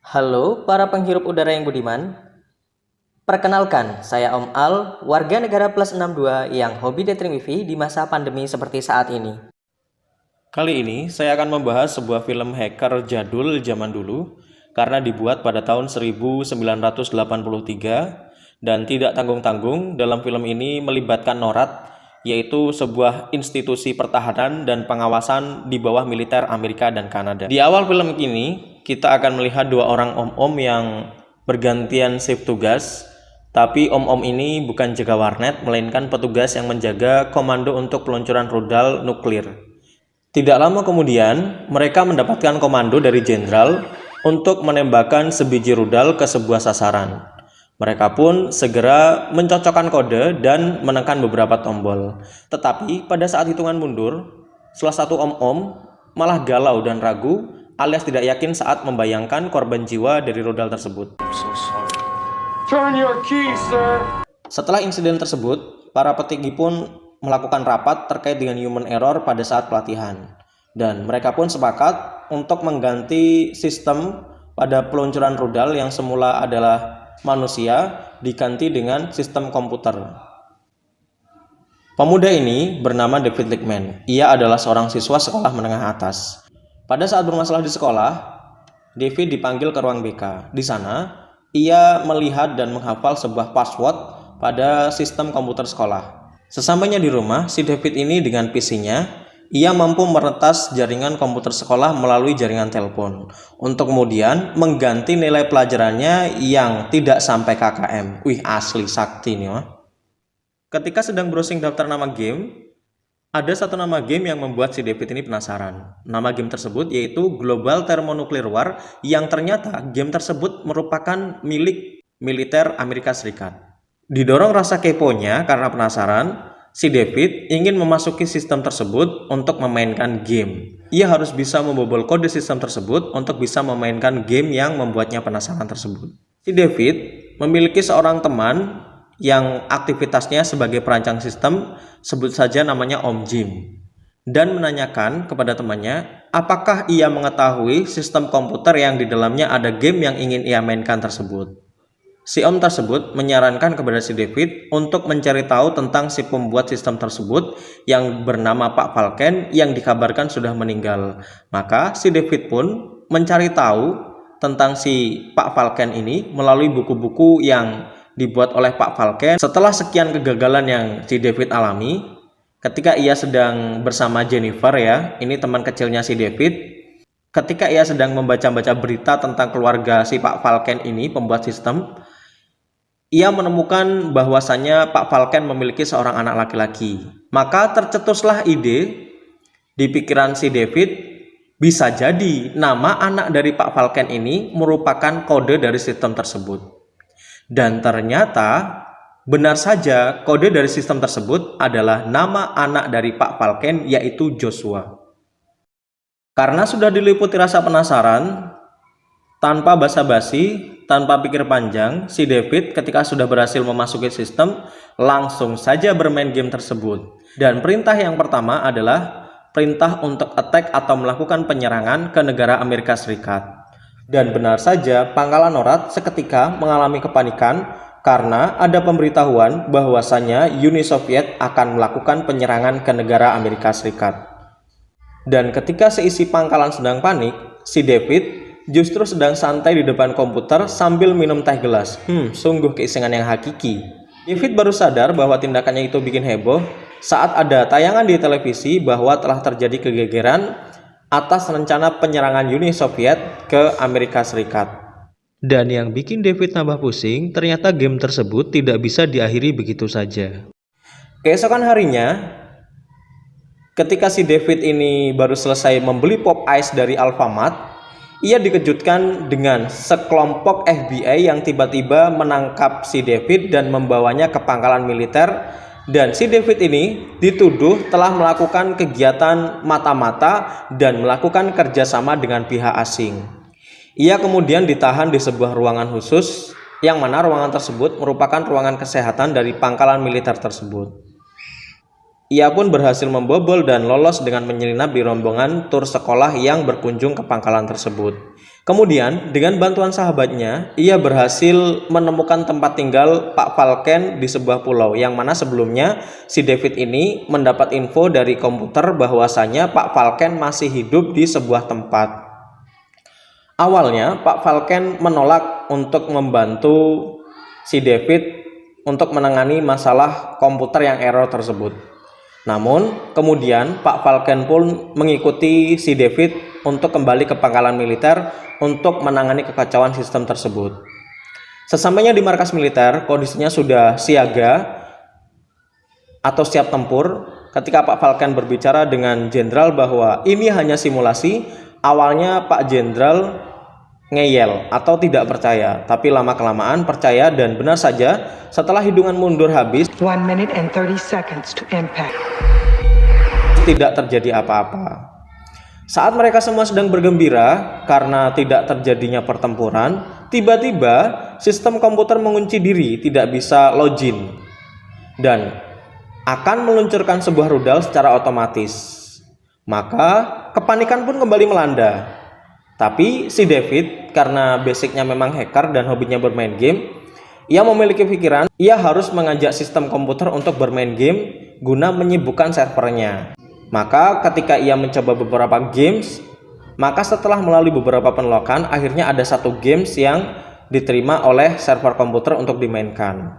Halo para penghirup udara yang budiman. Perkenalkan, saya Om Al, warga negara plus 62 yang hobi daydream EV di masa pandemi seperti saat ini. Kali ini saya akan membahas sebuah film hacker jadul zaman dulu karena dibuat pada tahun 1983 dan tidak tanggung-tanggung. Dalam film ini melibatkan NORAD, yaitu sebuah institusi pertahanan dan pengawasan di bawah militer Amerika dan Kanada. Di awal film ini kita akan melihat dua orang om-om yang bergantian shift tugas, tapi om-om ini bukan jaga warnet melainkan petugas yang menjaga komando untuk peluncuran rudal nuklir. Tidak lama kemudian, mereka mendapatkan komando dari jenderal untuk menembakkan sebiji rudal ke sebuah sasaran. Mereka pun segera mencocokkan kode dan menekan beberapa tombol. Tetapi pada saat hitungan mundur, salah satu om-om malah galau dan ragu alias tidak yakin saat membayangkan korban jiwa dari rudal tersebut. Turn your key, sir. Setelah insiden tersebut, para petinggi pun melakukan rapat terkait dengan human error pada saat pelatihan. Dan mereka pun sepakat untuk mengganti sistem pada peluncuran rudal yang semula adalah manusia diganti dengan sistem komputer. Pemuda ini bernama David Lichtman. Ia adalah seorang siswa sekolah menengah atas. Pada saat bermasalah di sekolah, David dipanggil ke ruang BK. Di sana, ia melihat dan menghafal sebuah password pada sistem komputer sekolah. Sesampainya di rumah, si David ini dengan PC-nya, ia mampu meretas jaringan komputer sekolah melalui jaringan telepon untuk kemudian mengganti nilai pelajarannya yang tidak sampai KKM. Wih, asli sakti nih mah. Ketika sedang browsing daftar nama game, ada satu nama game yang membuat si David ini penasaran. Nama game tersebut yaitu Global Thermonuclear War, yang ternyata game tersebut merupakan milik militer Amerika Serikat. Didorong rasa keponya karena penasaran, si David ingin memasuki sistem tersebut untuk memainkan game. Ia harus bisa membobol kode sistem tersebut untuk bisa memainkan game yang membuatnya penasaran tersebut. Si David memiliki seorang teman yang aktivitasnya sebagai perancang sistem, sebut saja namanya Om Jim, dan menanyakan kepada temannya apakah ia mengetahui sistem komputer yang di dalamnya ada game yang ingin ia mainkan tersebut. Si Om tersebut menyarankan kepada si David untuk mencari tahu tentang si pembuat sistem tersebut yang bernama Pak Falken yang dikabarkan sudah meninggal. Maka si David pun mencari tahu tentang si Pak Falken ini melalui buku-buku yang dibuat oleh Pak Falken. Setelah sekian kegagalan yang si David alami, ketika ia sedang bersama Jennifer, ya, ini teman kecilnya si David, ketika ia sedang membaca-baca berita tentang keluarga si Pak Falken ini, pembuat sistem, ia menemukan bahwasannya Pak Falken memiliki seorang anak laki-laki. Maka tercetuslah ide di pikiran si David, bisa jadi nama anak dari Pak Falken ini merupakan kode dari sistem tersebut. Dan ternyata benar saja kode dari sistem tersebut adalah nama anak dari Pak Falken, yaitu Joshua. Karena sudah diliputi rasa penasaran, tanpa basa-basi, tanpa pikir panjang, si David ketika sudah berhasil memasuki sistem, langsung saja bermain game tersebut. Dan perintah yang pertama adalah perintah untuk attack atau melakukan penyerangan ke negara Amerika Serikat. Dan benar saja, pangkalan NORAD seketika mengalami kepanikan karena ada pemberitahuan bahwasanya Uni Soviet akan melakukan penyerangan ke negara Amerika Serikat. Dan ketika seisi pangkalan sedang panik, si David justru sedang santai di depan komputer sambil minum teh gelas. Sungguh keisengan yang hakiki. David baru sadar bahwa tindakannya itu bikin heboh saat ada tayangan di televisi bahwa telah terjadi kegegeran atas rencana penyerangan Uni Soviet ke Amerika Serikat. Dan yang bikin David tambah pusing, ternyata game tersebut tidak bisa diakhiri begitu saja. Keesokan harinya, ketika si David ini baru selesai membeli pop ice dari Alfamart, ia dikejutkan dengan sekelompok FBI yang tiba-tiba menangkap si David dan membawanya ke pangkalan militer. Dan si David ini dituduh telah melakukan kegiatan mata-mata dan melakukan kerjasama dengan pihak asing. Ia kemudian ditahan di sebuah ruangan khusus, yang mana ruangan tersebut merupakan ruangan kesehatan dari pangkalan militer tersebut. Ia pun berhasil membobol dan lolos dengan menyelinap di rombongan tur sekolah yang berkunjung ke pangkalan tersebut. Kemudian, dengan bantuan sahabatnya, ia berhasil menemukan tempat tinggal Pak Falken di sebuah pulau, yang mana sebelumnya si David ini mendapat info dari komputer bahwasanya Pak Falken masih hidup di sebuah tempat. Awalnya, Pak Falken menolak untuk membantu si David untuk menangani masalah komputer yang error tersebut. Namun, kemudian Pak Falken pun mengikuti si David untuk kembali ke pangkalan militer untuk menangani kekacauan sistem tersebut. Sesampainya di markas militer, kondisinya sudah siaga atau siap tempur ketika Pak Falken berbicara dengan jenderal bahwa ini hanya simulasi. Awalnya Pak Jenderal ngeyel atau tidak percaya, tapi lama-kelamaan percaya dan benar saja setelah hitungan mundur habis 1 minute and 30 seconds to impact. Tidak terjadi apa-apa. Saat mereka semua sedang bergembira karena tidak terjadinya pertempuran, tiba-tiba sistem komputer mengunci diri, tidak bisa login dan akan meluncurkan sebuah rudal secara otomatis. Maka kepanikan pun kembali melanda. Tapi si David karena basicnya memang hacker dan hobinya bermain game, ia memiliki pikiran ia harus mengajak sistem komputer untuk bermain game guna menyibukkan servernya. Maka ketika ia mencoba beberapa games, maka setelah melalui beberapa penlokan, akhirnya ada satu games yang diterima oleh server komputer untuk dimainkan.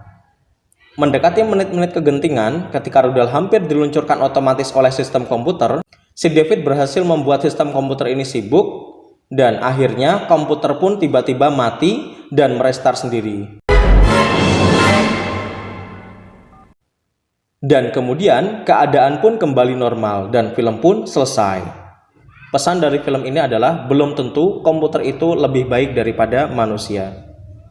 Mendekati menit-menit kegentingan, ketika rudal hampir diluncurkan otomatis oleh sistem komputer, si David berhasil membuat sistem komputer ini sibuk, dan akhirnya komputer pun tiba-tiba mati dan merestart sendiri. Dan kemudian keadaan pun kembali normal dan film pun selesai. Pesan dari film ini adalah belum tentu komputer itu lebih baik daripada manusia.